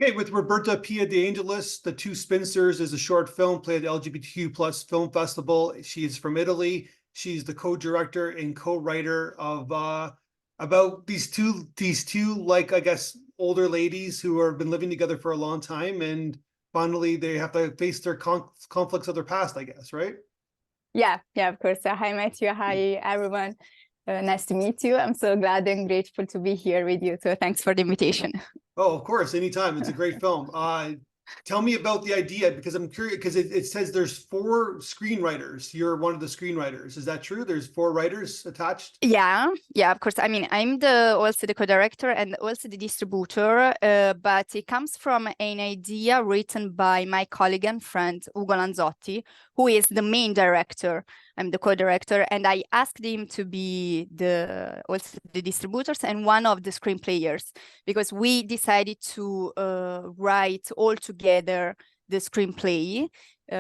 Okay, with Roberta Pia De Angelis, The Two Spinsters is a short film played at the LGBTQ plus film festival. She is from Italy. She's the co-director and co-writer of about these two like I guess older ladies who have been living together for a long time, and finally they have to face their conflicts of their past, I guess, right? Yeah, of course. Hi, Matthew. Hi, everyone. Nice to meet you. I'm so glad and grateful to be here with you. So thanks for the invitation. Oh, of course, anytime. It's a great film. Tell me about the idea, because I'm curious, because it says there's 4 screenwriters. You're one of the screenwriters. Is that true? There's 4 writers attached? Yeah, of course. I mean, I'm also the co-director and also the distributor, but it comes from an idea written by my colleague and friend, Ugo Lanzotti, who is the main director. I'm the co-director, and I asked him to be also the distributors and one of the screenplayers, because we decided to write all together the screenplay.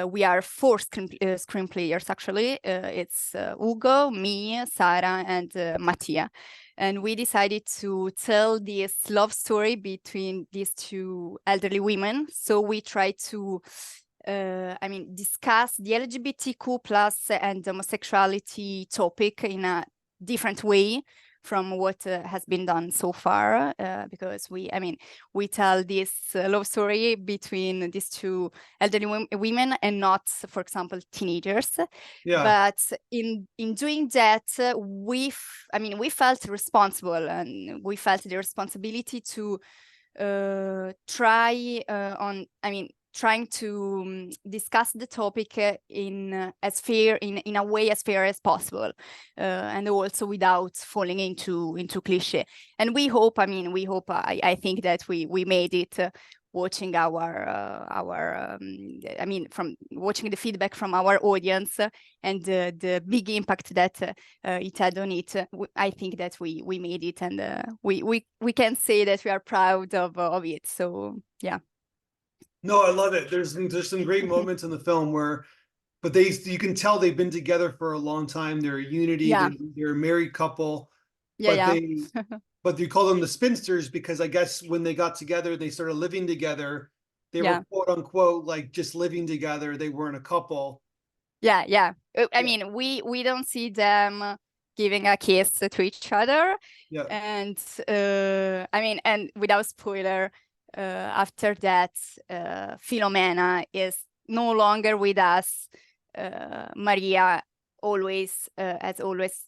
We are 4 screenplayers, actually. It's Ugo, me, Sara, and Mattia. And we decided to tell this love story between these 2 elderly women. So we try to, discuss the LGBTQ plus and homosexuality topic in a different way from what has been done so far, because we tell this love story between these 2 elderly women and not, for example, teenagers. Yeah. But in doing that, we felt responsible, and we felt the responsibility to trying to discuss the topic in a way as fair as possible, and also without falling into cliche. And we hope, I think that we made it, watching from watching the feedback from our audience and the big impact that it had on it. I think that we made it, and we can say that we are proud of it. So yeah. No, I love it. There's some great moments in the film but you can tell they've been together for a long time. They're a unity. Yeah. They're a married couple. Yeah. But you call them the spinsters because I guess when they got together, they started living together. They were quote unquote like just living together. They weren't a couple. Yeah. I mean, we don't see them giving a kiss to each other. Yeah. And and without spoiler, after that, Filomena is no longer with us. Maria has always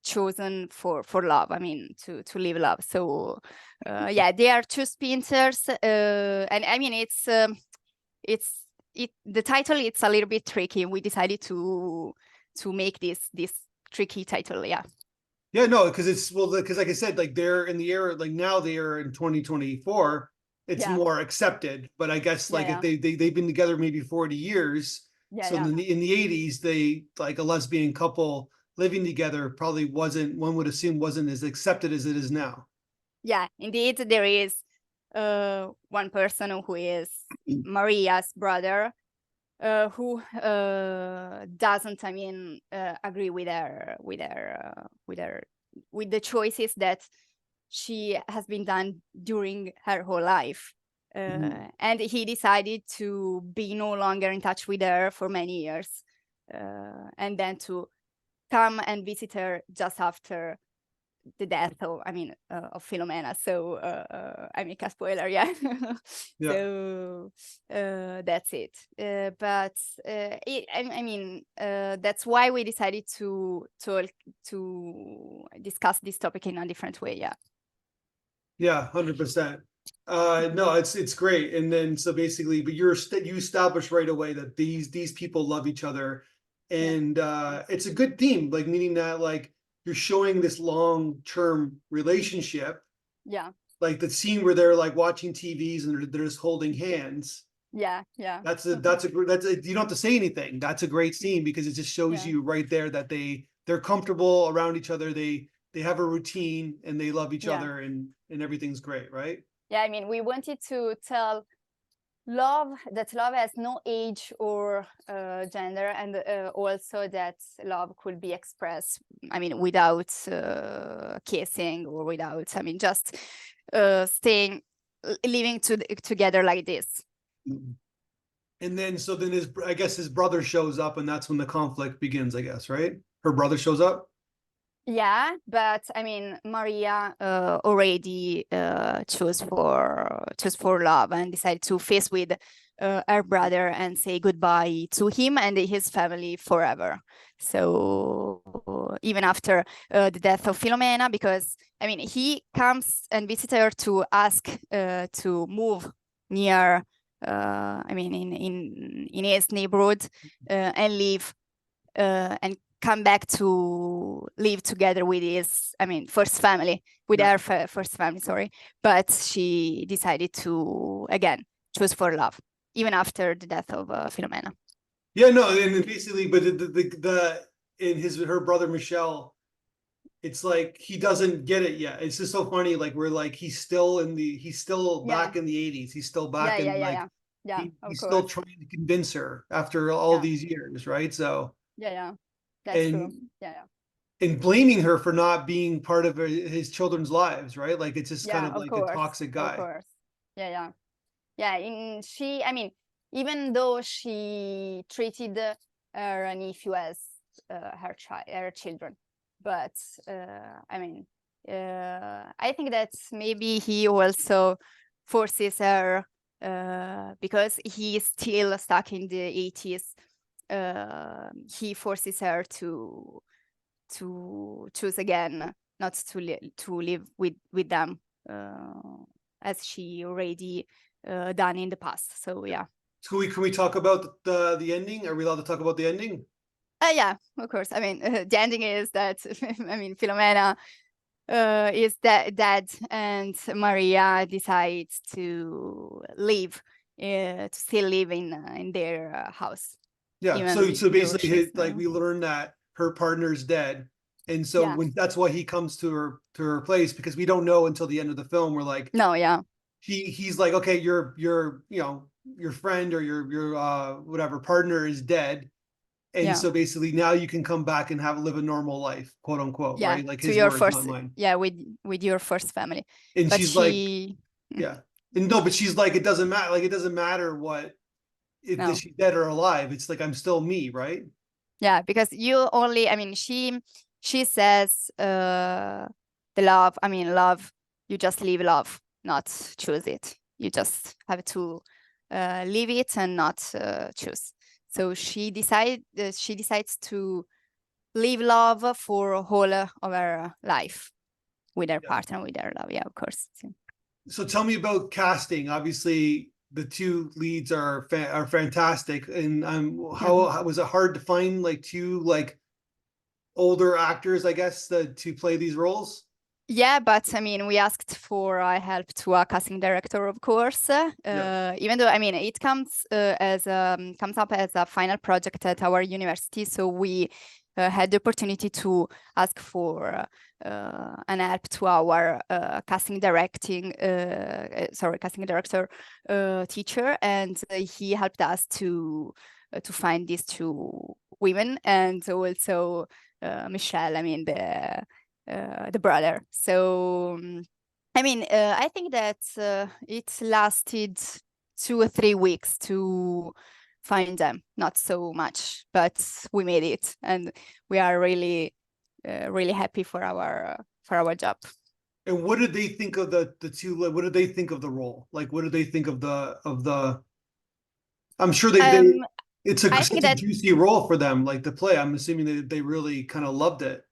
chosen for love, to live love. So they are 2 spinsters, and the title, it's a little bit tricky. We decided to make this tricky title. No, because like I said, like they're in the era, like now they are in 2024. It's more accepted, but I guess like if they've been together maybe 40 years. In the 80s, they like a lesbian couple living together probably one would assume wasn't as accepted as it is now. Yeah, indeed, there is one person who is Maria's brother, who doesn't agree with the choices that she has been done during her whole life. And he decided to be no longer in touch with her for many years, and then to come and visit her just after the death of Filomena. So I make a spoiler. So that's it. But that's why we decided to discuss this topic in a different way. 100%. No, it's great. And then so basically, but you established right away that these people love each other, and it's a good theme, like meaning that like you're showing this long-term relationship. Like the scene where they're like watching TVs and they're just holding hands. That's you don't have to say anything. That's a great scene because it just shows you right there that they're comfortable around each other. They have a routine and they love each other, and everything's great, right? We wanted to tell that love has no age or gender, and also that love could be expressed without kissing, or without just staying living together like this. And then, so then I guess his brother shows up, and that's when the conflict begins, I guess, right? Her brother shows up. Yeah, but I mean, Maria already chose for love and decided to face with her brother and say goodbye to him and his family forever. So even after the death of Filomena, because I mean, he comes and visits her to ask to move near, I mean, in his neighborhood and live and come back to live together with his, I mean, first family, with her first family, sorry. But she decided to, again, choose for love, even after the death of Filomena. Yeah, no, and basically, but her brother Michel, it's like he doesn't get it yet. It's just so funny. Like we're like he's still back in the 80s. He's still back he's still trying to convince her after all these years, right? So that's true. And blaming her for not being part of his children's lives, right? Like it's just kind of like a toxic guy. Of course. She, I mean, even though she treated her nephew as her children, but I mean, I think that maybe he also forces her because he is still stuck in the 80s. He forces her to choose again, not to live with them as she already done in the past. So yeah. So can we talk about the ending? Are we allowed to talk about the ending? Yeah, of course. I mean, the ending is that I mean, Filomena is dead, and Maria decides to live, to still live in their house. Yeah. So basically, like we learned that her partner's dead, and so when that's why he comes to her place, because we don't know until the end of the film. We're like, no, yeah. He's like, okay, your your friend or your whatever partner is dead, and so basically now you can come back and live a normal life, quote unquote, right? Like his words, not mine. Yeah, with your first family. And but she's like, and no, but she's like, it doesn't matter. Like it doesn't matter what if she's dead or alive. It's like I'm still me, right? Yeah, because you only, I mean, she says the love. I mean, love. You just live love, not choose it. You just have to live it and not choose. So she decides to live love for all of her life with her partner, with her love. Yeah, of course. So tell me about casting. Obviously, the two leads are fantastic, and how was it hard to find like two like older actors, I guess, to play these roles? Yeah, but I mean, we asked for help to a casting director, of course. Even though I mean, it comes up as a final project at our university, so we had the opportunity to ask for an help to our casting director teacher, and he helped us to find these two women, and also Michelle. I mean the brother. So I mean, I think that it lasted 2 or 3 weeks to find them. Not so much, but we made it, and we are really happy for our job. And what did they think of the two? What did they think of the role? Like, what did they think of the? I'm sure it's a juicy role for them, like to play. I'm assuming they really kind of loved it.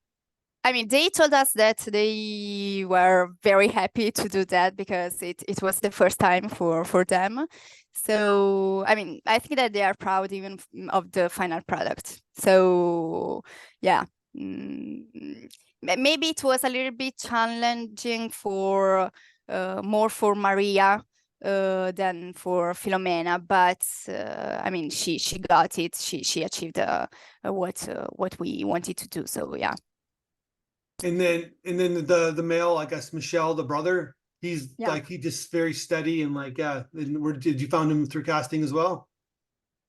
I mean, they told us that they were very happy to do that because it was the first time for them. So, I mean, I think that they are proud even of the final product. So, yeah, maybe it was a little bit challenging for more for Maria than for Filomena, but I mean, she got it. She achieved what we wanted to do. So, yeah. And then the male, I guess, Michelle, the brother, he's like, he just very steady and like, and did you found him through casting as well?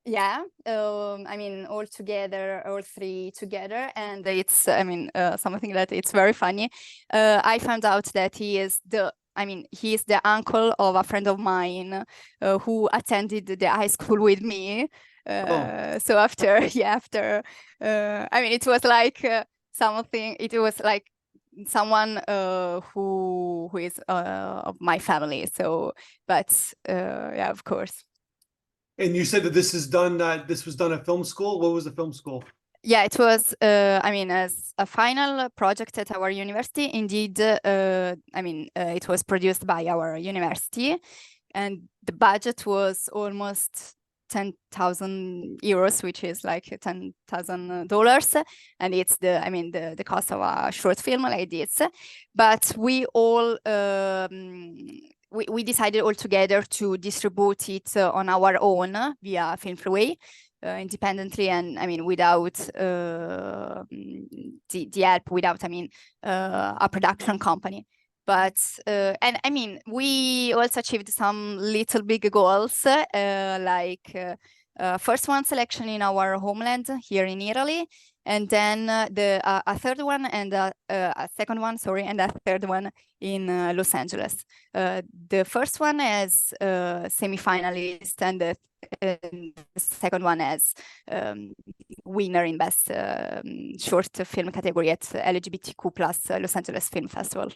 Yeah, I mean, all three together, and it's, I mean, something that it's very funny. I found out that he is I mean, he's the uncle of a friend of mine who attended the high school with me. So after, yeah, after, I mean, it was like something, it was like someone who is of my family. So, but yeah, of course. And you said that this was done at film school. What was the film school? Yeah, it was, I mean, as a final project at our university. Indeed, I mean, it was produced by our university, and the budget was almost 10,000 euros, which is like $10,000, and it's the cost of a short film like this. But we all we decided all together to distribute it on our own via Film Freeway. Independently, and I mean without the help, without a production company. But and I mean we also achieved some little big goals, like first one selection in our homeland here in Italy, and then a third one and a second one, sorry, and a third one in Los Angeles. The first one as semi-finalist, and the second one as winner in best short film category at LGBTQ plus Los Angeles Film Festival.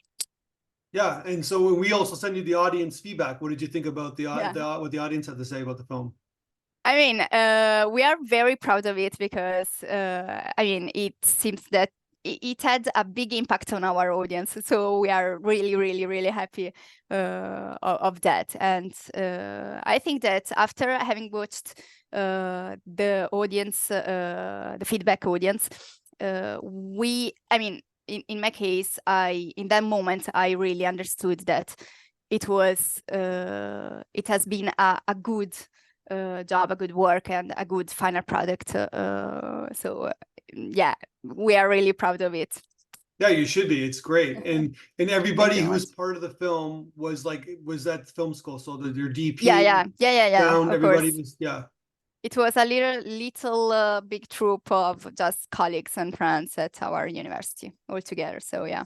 Yeah, and so we also send you the audience feedback. What did you think about what the audience had to say about the film? I mean, we are very proud of it because I mean, it seems that it had a big impact on our audience. So we are really, really, really happy of that. And I think that after having watched the audience, the feedback audience, I mean, in my case, in that moment, I really understood that it has been a good job, a good work, and a good final product. So yeah, we are really proud of it. Yeah, you should be. It's great. And everybody Thank you who's much. part of the film was at film school. So your DP, Yeah, sound, of everybody course. was, yeah. It was a little big troop of just colleagues and friends at our university all together. So yeah.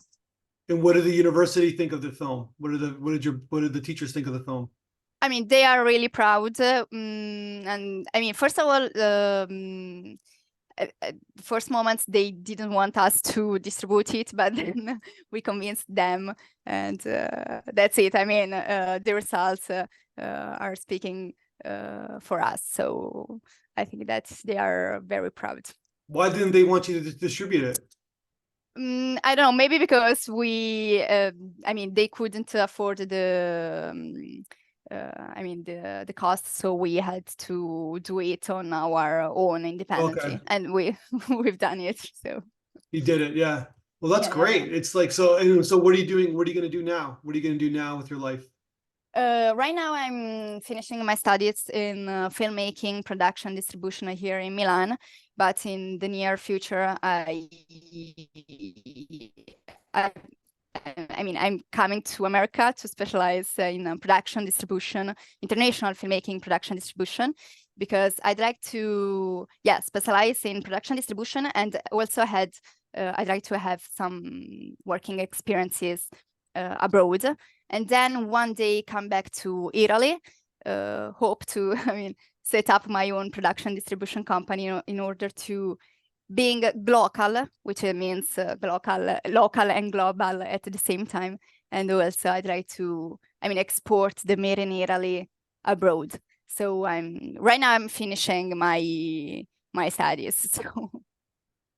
And what did the university think of the film? What did the teachers think of the film? I mean, they are really proud. And I mean, first of all, first moments they didn't want us to distribute it, but then we convinced them, and that's it. I mean, the results are speaking for us. So I think that they are very proud. Why didn't they want you to distribute it? I don't know, maybe because we, I mean, they couldn't afford the the cost, so we had to do it on our own independently. Okay. And we've done it. So You did it, yeah. Well, that's yeah. great. It's like, so what are you doing? What are you going to do now? What are you going to do now with your life? Right now I'm finishing my studies in filmmaking, production, distribution here in Milan, but in the near future I mean, I'm coming to America to specialize in production, distribution, international filmmaking, production, distribution, because I'd like to, specialize in production, distribution, and also I'd like to have some working experiences abroad, and then one day come back to Italy, hope to, I mean, set up my own production distribution company in order to being local, which means local and global at the same time. And also I'd like to, I mean, export the made in Italy abroad. So right now I'm finishing my studies.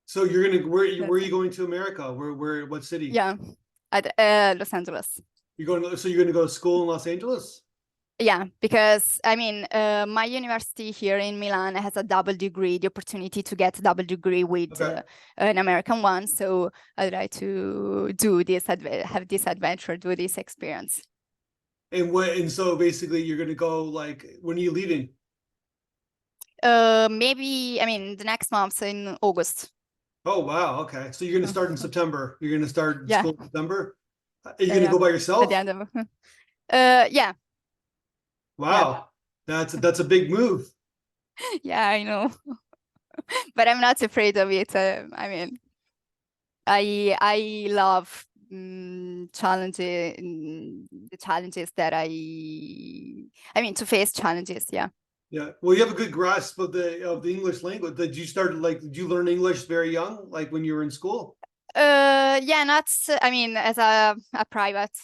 So you're gonna where are you going to America? What city? Yeah, at Los Angeles. You're gonna go to school in Los Angeles? Yeah, because I mean, my university here in Milan has a double degree, the opportunity to get a double degree with an American one. So I'd like to do this, have this adventure, do this experience. And so basically you're gonna go, like, when are you leaving? Maybe, I mean, the next month in August. Oh, wow. Okay. So you're gonna start in September. You're gonna start Yeah. school in September. Are you gonna go by yourself? At the end of yeah. Wow. Yeah. That's a big move. Yeah, I know. But I'm not afraid of it. I mean, I love challenges, the challenges that I mean, to face challenges. Yeah. Yeah. Well, you have a good grasp of the English language. Did you learn English very young, like when you were in school? Yeah, not, I mean, as a private,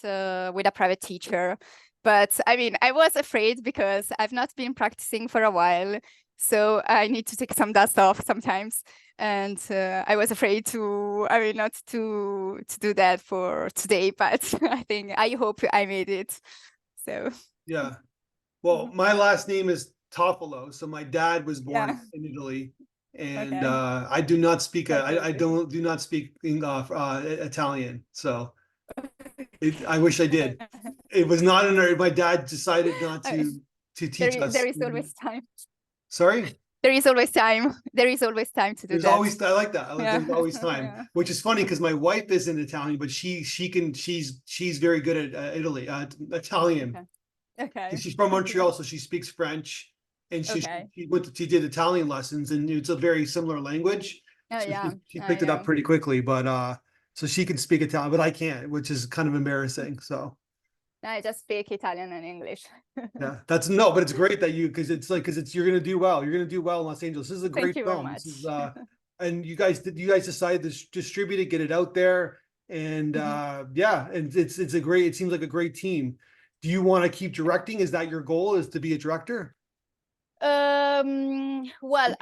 with a private teacher. But I mean, I was afraid because I've not been practicing for a while. So I need to take some dust off sometimes. And I was afraid to, I mean, not to do that for today, but I hope I made it. So. Yeah. Well, my last name is Toffolo, so my dad was born Yeah. in Italy, and Okay. I do not speak I Okay. do not speak Italian, so I wish I did. It was not in our. My dad decided not I mean, to teach us. there is always time. Sorry. There is always time. There is always time to do There's that. always I like that. Yeah. There's always time, Yeah. which is funny because my wife isn't Italian, but she's very good at Italian. Okay. She's from Montreal, so she speaks French, and Okay. she did Italian lessons, and it's a very similar language. Oh So yeah. she Oh picked it up yeah. pretty quickly, but so she can speak Italian, but I can't, which is kind of embarrassing. So I just speak Italian and English. yeah, but it's great that because you're gonna do well. You're gonna do well in Los Angeles. This is a Thank great you very film. much. This is and you guys decided to distribute it, get it out there, and yeah, and it's a great. It seems like a great team. Do you want to keep directing? Is that your goal? Is to be a director? Well,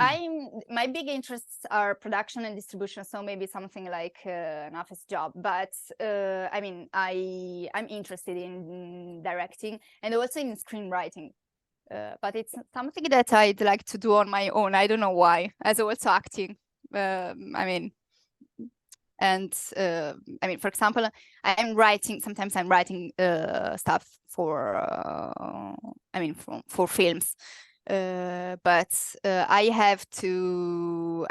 my big interests are production and distribution, so maybe something like an office job. But I mean, I'm interested in directing and also in screenwriting. But it's something that I'd like to do on my own. I don't know why. As also acting. I mean, and I mean, for example, sometimes I'm writing stuff for I mean, for films. But I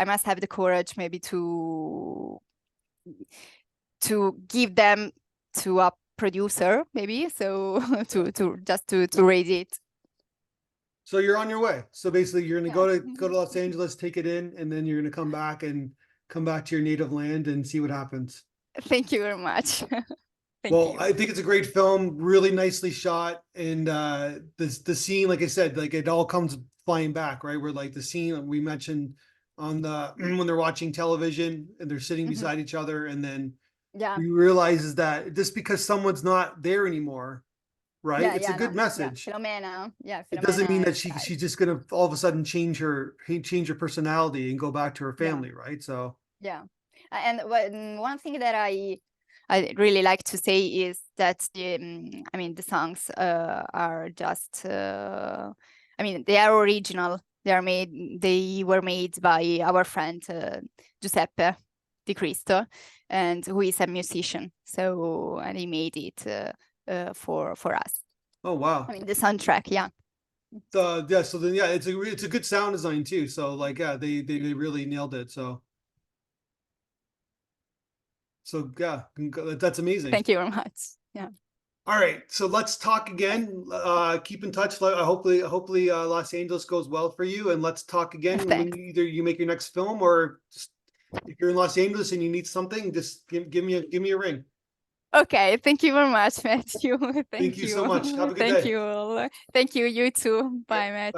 must have the courage maybe to give them to a producer, maybe, so to raise it. So you're on your way. So basically, you're gonna go to Los Angeles, take it in, and then you're gonna come back to your native land and see what happens. Thank you very much. Well, I think it's a great film, really nicely shot, and the scene, like I said, like it all comes flying back, right? Where like the scene we mentioned on the when they're watching television and they're sitting beside each other, and then we realize is that just because someone's not there anymore, right? It's a good message. Filomena, It doesn't mean that Filomena she's just gonna all of a sudden change her personality and go back to her Yeah. family, right? So Yeah, and one thing that I really like to say is that I mean, the songs are just I mean, they are original. They were made by our friend Giuseppe Di Cristo, and who is a musician. So and he made it for us. oh wow. I mean, the soundtrack, yeah. Yeah, so then yeah, it's a good sound design too. So like yeah, they really nailed it. So yeah, that's amazing. Thank you very much. Yeah. All right, so let's talk again. Keep in touch. Hopefully Los Angeles goes well for you, and let's talk again when either you make your next film or just, if you're in Los Angeles and you need something, just give me a ring. Okay, thank you very much, Matthew. Thank you so much. Have a good day. Thank you. Thank you. You too. Bye, Matt.